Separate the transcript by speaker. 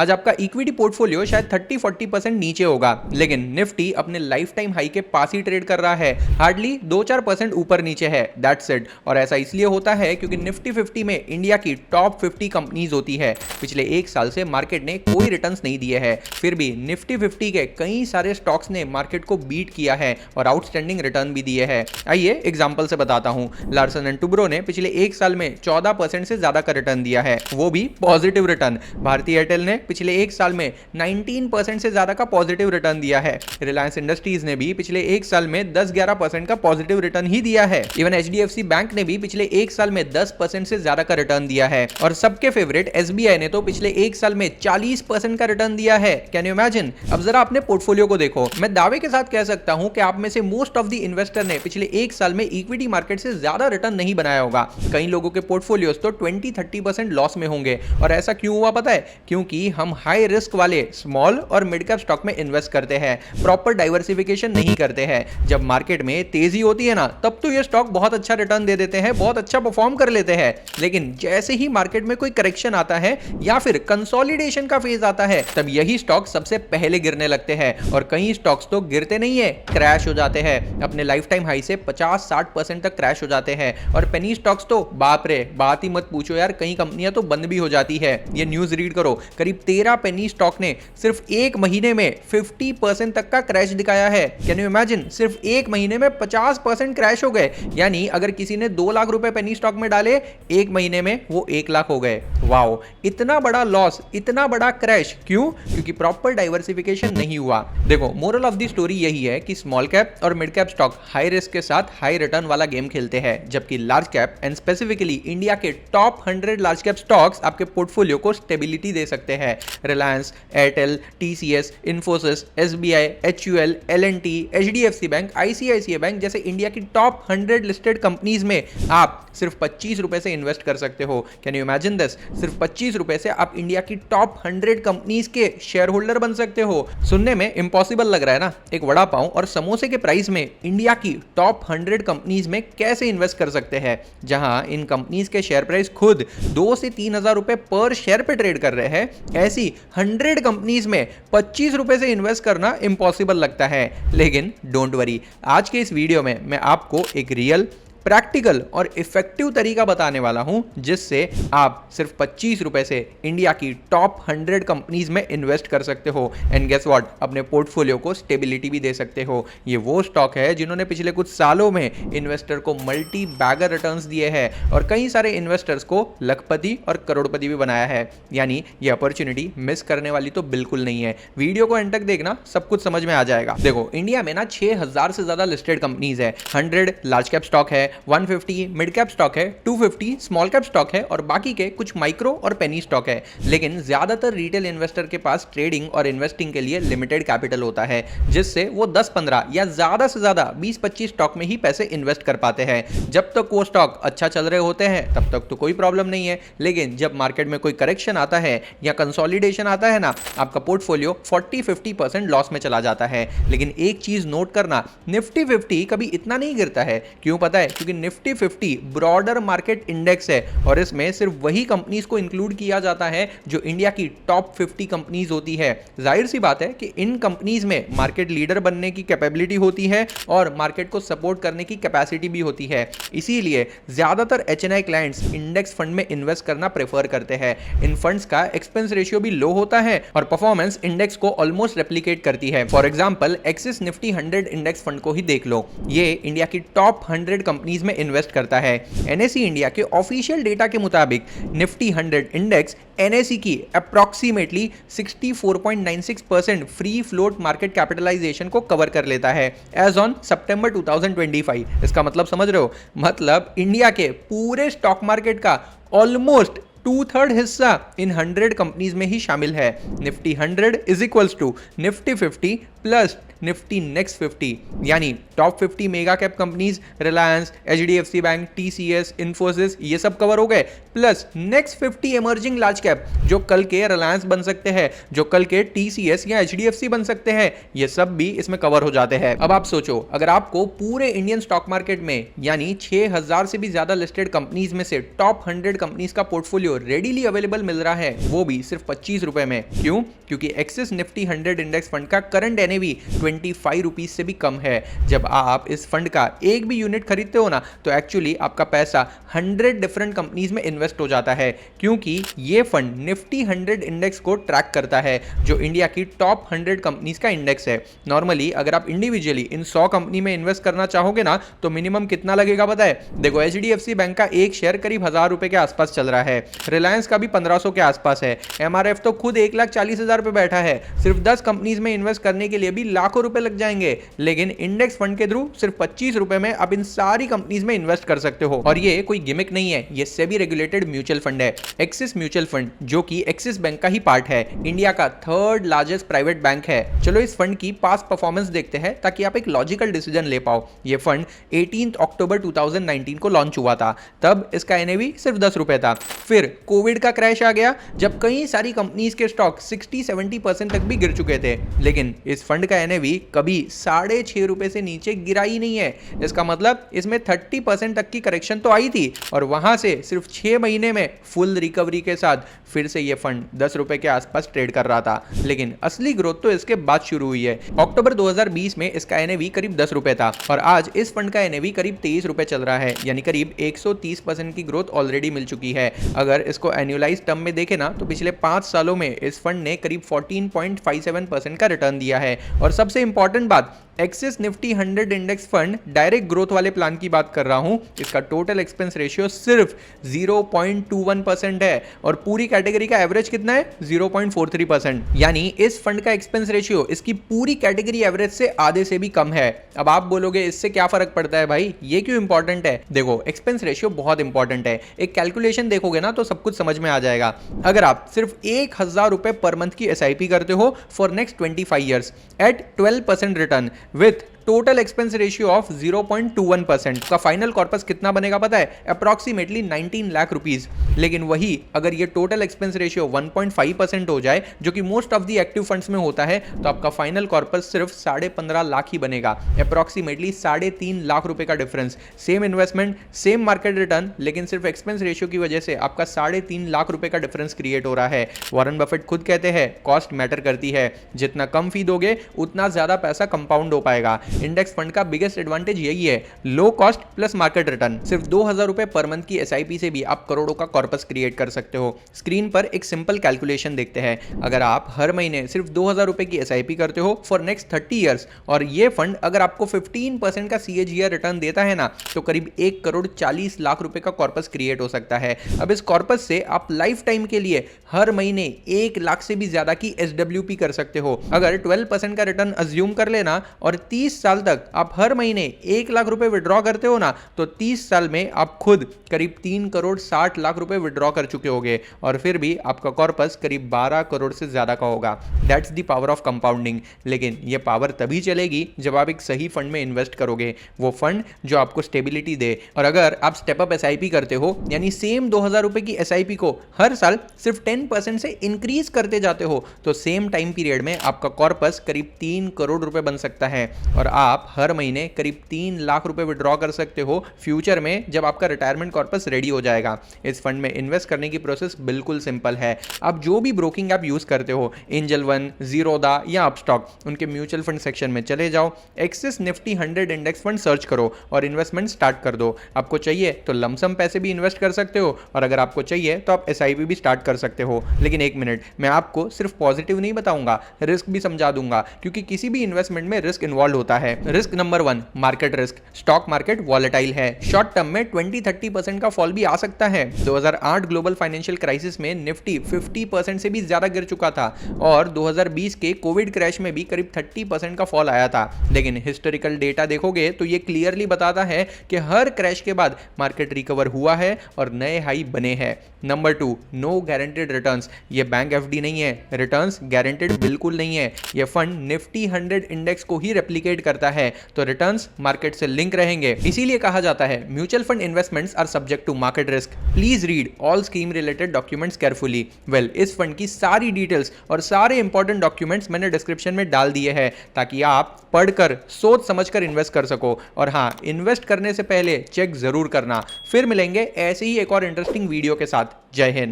Speaker 1: आज आपका equity portfolio शायद 30-40% नीचे होगा, लेकिन निफ्टी अपने लाइफ टाइम हाई के पास ही ट्रेड कर रहा है, हार्डली 2-4% ऊपर नीचे है। That's it. और ऐसा इसलिए होता है क्योंकि निफ्टी 50 में इंडिया की टॉप 50 कंपनीज होती है। पिछले एक साल से मार्केट ने कोई रिटर्न्स नहीं दिए हैं, फिर भी निफ्टी 50 के कई सारे स्टॉक्स ने मार्केट को बीट किया है और आउटस्टैंडिंग रिटर्न भी दिए हैं। आइए एग्जांपल से बताता हूं। लार्सन एंड टुब्रो ने पिछले एक साल में 14% से ज्यादा का रिटर्न दिया है, वो भी पॉजिटिव रिटर्न। भारतीय एयरटेल ने पिछले एक साल में 19% से ज्यादा का पॉजिटिव रिटर्न दिया है। रिलायंस इंडस्ट्रीज ने भी पिछले एक साल में 10-11% का पॉजिटिव रिटर्न ही दिया है। इवन एचडीएफसी बैंक ने भी पिछले एक साल में 10% से ज्यादा का रिटर्न दिया है। और सबके फेवरेट एसबीआई ने तो पिछले एक साल में 40% का रिटर्न दिया है। Can you imagine? अब जरा अपने पोर्टफोलियो को देखो। मैं दावे के साथ कह सकता हूं कि आप में से मोस्ट ऑफ द इन्वेस्टर ने पिछले एक साल में इक्विटी मार्केट से ज्यादा रिटर्न नहीं बनाया होगा। कई लोगों के पोर्टफोलियोज तो 20-30% लॉस में होंगे। और ऐसा क्यों हुआ पता है? क्योंकि हम हाई रिस्क वाले स्मॉल और मिड कैप स्टॉक में इन्वेस्ट करते हैं, प्रॉपर डाइवर्सिफिकेशन नहीं करते हैं। जब मार्केट में तेजी होती है ना, तब तो ये स्टॉक बहुत अच्छा रिटर्न दे देते हैं, बहुत अच्छा परफॉर्म कर लेते हैं। लेकिन जैसे ही मार्केट में कोई करेक्शन आता है या फिर कंसोलिडेशन का फेज आता है, तब यही स्टॉक सबसे पहले गिरने लगते हैं। और कई स्टॉक्स तो गिरते नहीं है, क्रैश हो जाते हैं। अपने लाइफ टाइम हाई से 50-60% तक क्रैश हो जाते हैं। और पेनी स्टॉक्स तो बाप रे, बात ही मत पूछो यार, कई कंपनियां तो बंद भी हो जाती है। ये न्यूज रीड करो, करीब 13 पेनी स्टॉक ने सिर्फ एक महीने में 50% तक का क्रैश दिखाया है। Can you imagine? सिर्फ एक महीने में 50% क्रैश हो गए। यानी अगर किसी ने 2 लाख रुपए पेनी स्टॉक में डाले, एक महीने में वो 1 लाख हो गए। वाओ, इतना बड़ा लॉस, इतना बड़ा क्रैश क्यों? क्योंकि प्रॉपर डाइवर्सिफिकेशन नहीं हुआ। देखो, मोरल ऑफ द स्टोरी यही है कि स्मॉल कैप और mid cap stock high risk के साथ हाई रिटर्न वाला गेम खेलते हैं, जबकि large cap and specifically India के टॉप 100 लार्ज कैप स्टॉक्स आपके पोर्टफोलियो को स्टेबिलिटी दे सकते हैं। रिलायंस, एयरटेल, टीसीएस, इन्फोसिस, एसबीआई, एचयूएल, एलएनटी, एचडीएफसी बैंक, आईसीआईसीआई बैंक जैसे इंडिया की टॉप 100 लिस्टेड कंपनीज में आप सिर्फ 25 रुपए से इन्वेस्ट कर सकते हो। Can you imagine this? सिर्फ 25 रुपए से आप इंडिया की टॉप 100 कंपनीज के शेयर होल्डर बन सकते हो। सुनने में इम्पॉसिबल लग रहा है ना? एक वड़ा पाव और समोसे के प्राइस में इंडिया की टॉप 100 कंपनीज में कैसे इन्वेस्ट कर सकते हैं, जहां इन कंपनीज के शेयर प्राइस खुद 2 से 3 हजार रुपए पर शेयर पे ट्रेड कर रहे हैं। ऐसी 100 कंपनीज में 25 रुपए से इन्वेस्ट करना इम्पॉसिबल लगता है। लेकिन डोंट वरी, आज के इस वीडियो में मैं आपको एक रियल, प्रैक्टिकल और इफेक्टिव तरीका बताने वाला हूं, जिससे आप सिर्फ 25 रुपए से इंडिया की टॉप 100 कंपनीज में इन्वेस्ट कर सकते हो। एंड गेस व्हाट, अपने पोर्टफोलियो को स्टेबिलिटी भी दे सकते हो। ये वो स्टॉक है जिन्होंने पिछले कुछ सालों में इन्वेस्टर को मल्टी बैगर रिटर्न्स दिए हैं और कई सारे इन्वेस्टर्स को लखपति और करोड़पति भी बनाया है। यानी ये अपॉर्चुनिटी मिस करने वाली तो बिल्कुल नहीं है। वीडियो को एंड तक देखना, सब कुछ समझ में आ जाएगा। देखो, इंडिया में ना 6000 से ज्यादा लिस्टेड कंपनीज है। 100 लार्ज कैप स्टॉक है, 150 मिड कैप स्टॉक है, 250 स्मॉल कैप स्टॉक है और बाकी के कुछ माइक्रो और पेनी स्टॉक है। लेकिन ज्यादातर रिटेल इन्वेस्टर के पास ट्रेडिंग और इन्वेस्टिंग के लिए लिमिटेड कैपिटल होता है, जिससे वो 10-15 या ज्यादा से ज्यादा 20-25 स्टॉक में ही पैसे इन्वेस्ट कर पाते हैं। जब तक वो स्टॉक अच्छा चल रहे होते हैं तब तक तो कोई प्रॉब्लम नहीं है, लेकिन जब मार्केट में कोई करेक्शन आता है या कंसोलिडेशन आता है ना, आपका पोर्टफोलियो 40-50% लॉस में चला जाता है। लेकिन एक चीज नोट करना, निफ्टी 50 कभी इतना नहीं गिरता है। क्यों पता है? क्योंकि निफ्टी 50 ब्रॉडर मार्केट इंडेक्स है और इसमें सिर्फ वही कंपनीज को इंक्लूड किया जाता है जो इंडिया की टॉप 50 कंपनीज होती है। जाहिर सी बात है कि इन कंपनीज में मार्केट लीडर बनने की कैपेबिलिटी होती है और मार्केट को सपोर्ट करने की कैपेसिटी भी होती है। इसीलिए ज्यादातर एचएनआई क्लाइंट्स इंडेक्स फंड में इन्वेस्ट करना प्रेफर करते हैं। इन फंड्स का एक्सपेंस रेशियो भी लो होता है और परफॉर्मेंस इंडेक्स को ऑलमोस्ट रेप्लिकेट करती है। For example, axis Nifty 100 index fund को ही देख लो। ये इंडिया की टॉप 100 कंपनीज में इन्वेस्ट करता है। एनएसई इंडिया के ऑफिशियल डेटा के मुताबिक निफ्टी 100 इंडेक्स एनएसई की approximately 64.96% free float market capitalisation को कवर कर लेता है एज ऑन सितंबर 2025। इसका मतलब समझ रहे हो? मतलब इंडिया के पूरे स्टॉक मार्केट का ऑलमोस्ट 2/3 हिस्सा इन 100 कंपनीज में ही शामिल है। Nifty 100 is equals to Nifty 50 plus Nifty next 50 यानी top 50 mega cap companies Reliance, HDFC bank, TCS, Infosys ये सब कवर हो गए, plus next 50 emerging large cap जो कल के रिलायंस बन सकते हैं, जो कल के टीसीएस या एचडीएफसी बन सकते हैं, ये सब भी इसमें कवर हो जाते हैं। अब आप सोचो, अगर आपको पूरे इंडियन स्टॉक मार्केट में यानी 6000 से भी ज्यादा लिस्टेड कंपनीज में से टॉप 100 कंपनीज का पोर्टफोलियो रेडीली अवेलेबल मिल रहा है, वो भी सिर्फ 25 रुपए में। क्यों? क्योंकि एक्सिस निफ्टी 100 इंडेक्स फंड का करंट एनएवी 25 रुपीज से भी कम है। जब आप इस फंड का एक भी यूनिट खरीदते हो ना, तो एक्चुअली आपका पैसा 100 डिफरेंट कंपनीज में इन्वेस्ट हो जाता है, क्योंकि ये फंड निफ्टी 100 इंडेक्स को ट्रैक करता है, जो इंडिया की टॉप 100 कंपनीज का इंडेक्स है। नॉर्मली अगर आप इंडिविजुअली इन 100 कंपनी में इन्वेस्ट करना चाहोगे ना, तो मिनिमम कितना लगेगा पता है? देखो, एचडीएफसी बैंक का एक शेयर करीब 1000 रुपए के आसपास चल रहा है, रिलायंस का भी 1500 के आसपास है, एमआरएफ तो खुद 1,40,000 पे बैठा है। सिर्फ 10 कंपनीज में इन्वेस्ट करने के लिए भी लाखों रुपए लग जाएंगे, लेकिन इंडेक्स फंड के थ्रू सिर्फ 25 रुपए में आप इन सारी कंपनीज में इन्वेस्ट कर सकते हो। और ये कोई गिमिक नहीं है, ये सेबी रेगुलेटेड म्यूचुअल फंड है, एक्सिस म्यूचुअल फंड, जो कि एक्सिस बैंक का ही पार्ट है, इंडिया का 3rd लार्जेस्ट प्राइवेट बैंक है। चलो इस फंड की पास्ट परफॉर्मेंस देखते हैं, ताकि आप एक लॉजिकल डिसीजन ले पाओ। ये फंड 18 अक्टूबर 2019 को लॉन्च हुआ था, तब इसका एनएवी सिर्फ 10 रुपए था। फिर कोविड का क्रैश आ गया, जब कई सारी कंपनीज के स्टॉक 60-70% तक भी गिर चुके थे, लेकिन इस फंड का एनएवी कभी 6.5 रुपए से नीचे गिरा ही नहीं है। इसका मतलब इसमें 30% तक की करेक्शन तो आई थी, और वहां से सिर्फ 6 महीने में फुल रिकवरी के साथ फिर से ये फंड 10 रुपए के आसपास ट्रेड कर रहा था। लेकिन असली ग्रोथ तो इसके बाद शुरू हुई है। अक्टूबर 2020 में इसका एनएवी करीब 10 रुपए था, और आज इस फंड का एनएवी करीब 23 रुपए चल रहा है, यानी करीब 130% की ग्रोथ ऑलरेडी मिल चुकी है। अगर इसको एनुअलाइज टर्म में देखें ना, तो पिछले 5 सालों में इस फंड ने करीब 14.57% का रिटर्न दिया है। और सबसे इंपॉर्टेंट बात, axis Nifty 100 index fund direct growth वाले प्लान की बात कर रहा हूं, इसका टोटल एक्सपेंस रेशियो सिर्फ 0.21% है, और पूरी कैटेगरी का एवरेज कितना है? 0.43%। यानी इस फंड का एक्सपेंस रेशियो इसकी पूरी कैटेगरी एवरेज से आधे से भी कम है। अब आप बोलोगे इससे क्या फर्क पड़ता है भाई, ये क्यों इंपॉर्टेंट है? देखो, एक्सपेंस रेशियो बहुत इंपॉर्टेंट है। एक कैलकुलेशन देखोगे ना, तो सब कुछ समझ में आ जाएगा। अगर आप सिर्फ 1000 रुपए पर मंथ की एसआईपी करते हो for next 25 years at 12% return with total expense ratio of 0.21%, का फाइनल कॉर्पस कितना बनेगा पता है? Approximately 19 lakh rupees. लेकिन वही अगर ये टोटल एक्सपेंस रेशियो 1.5% हो जाए, जो कि most of the active funds में होता है, तो आपका फाइनल कॉर्पस सिर्फ 15.5 लाख ही बनेगा। अप्रॉक्सीमेटली 3.5 लाख रुपए का difference. Same investment, same market return, लेकिन सिर्फ एक्सपेंस रेशियो की वजह से आपका 3.5 लाख रुपए का डिफरेंस क्रिएट हो रहा है। वॉरेन बफेट खुद कहते हैं कॉस्ट मैटर करती है, जितना कम फी दोगे उतना ज्यादा पैसा कंपाउंड हो पाएगा। इंडेक्स फंड का बिगेस्ट एडवांटेज यही है, low cost plus market return. सिर्फ 2000 रुपए पर मंथ की एसआईपी से भी आप करोड़ों का कॉर्पस क्रिएट कर सकते हो। स्क्रीन पर एक सिंपल कैलकुलेशन देखते हैं। अगर आप हर महीने सिर्फ 2000 रुपए की एसआईपी करते हो फॉर नेक्स्ट 30 ईयर्स, और ये फंड अगर आपको 15% का सीएजीआर रिटर्न देता है ना, तो करीब 1 करोड़ 40 लाख रुपए का कॉर्पस क्रिएट हो सकता है। अब इस कॉर्पस से आप लाइफ टाइम के लिए हर महीने 1 लाख से भी ज्यादा की एसडब्ल्यूपी कर सकते हो। अगर 12% का रिटर्न अज्यूम कर लेना, और 30 साल तक आप हर महीने 1 लाख रुपए विड्रॉ करते हो ना, तो 30 साल में आप खुद करीब 3 करोड़ 60 लाख रुपए विड्रॉ कर चुके होगे, और फिर भी आपका कॉर्पस करीब 12 करोड़ से ज्यादा का होगा। That's the power of compounding. लेकिन ये पावर तभी चलेगी जब आप एक सही फंड में इन्वेस्ट करोगे, वो फंड जो आपको स्टेबिलिटी दे। और अगर आप स्टेप अप एसआईपी करते हो, यानी सेम 2000 रुपए की एसआईपी को हर साल सिर्फ 10% से इंक्रीज करते जाते हो, तो सेम टाइम पीरियड में आपका कॉर्पस करीब 3 करोड़ रुपए बन सकता है, और आप हर महीने करीब 3 लाख रुपए विड्रॉ कर सकते हो फ्यूचर में, जब आपका रिटायरमेंट कॉर्पस रेडी हो जाएगा। इस फंड में इन्वेस्ट करने की प्रोसेस बिल्कुल सिंपल है। आप जो भी ब्रोकिंग ऐप यूज करते हो, एंजल वन, जीरोदा या अपस्टॉक, उनके म्यूचुअल फंड सेक्शन में चले जाओ, axis Nifty 100 index fund search करो और इन्वेस्टमेंट स्टार्ट कर दो। आपको चाहिए तो लमसम पैसे भी इन्वेस्ट कर सकते हो, और अगर आपको चाहिए तो आप एसआईपी भी स्टार्ट कर सकते हो। लेकिन एक मिनट, मैं आपको सिर्फ पॉजिटिव नहीं बताऊंगा, रिस्क भी समझा दूंगा, क्योंकि किसी भी इन्वेस्टमेंट में रिस्क इन्वॉल्व होता है। Risk number 1, market risk. Stock market volatile है, शॉर्ट टर्म में 20-30% का फॉल भी आ सकता है। 2008 ग्लोबल फाइनेंशियल क्राइसिस में निफ्टी 50% से भी ज्यादा गिर चुका था और 2020 के कोविड क्रैश में भी करीब 30% का फॉल आया था। लेकिन हिस्टोरिकल डेटा देखोगे तो ये क्लियरली बताता है कि हर क्रैश के बाद मार्केट रिकवर हुआ है और नए हाई बने हैं। Number 2, no guaranteed returns. ये बैंक एफडी नहीं है, रिटर्न्स गारंटेड बिल्कुल नहीं है। ये फंड निफ्टी 100 इंडेक्स को ही रेप्लिकेट करता है, तो रिटर्न्स मार्केट से लिंक रहेंगे। इसीलिए कहा जाता है mutual fund investments are subject to market risk. Please read all scheme related documents carefully. Well, इस फंड की सारी डिटेल्स और सारे इंपॉर्टेंट डॉक्यूमेंट्स मैंने डिस्क्रिप्शन में डाल दिए हैं ताकि आप पढ़कर सोच समझकर इन्वेस्ट कर सको। और हाँ, इन्वेस्ट करने से पहले चेक जरूर करना। फिर मिलेंगे ऐसे ही एक और इंटरेस्टिंग वीडियो के साथ। जय हिंद।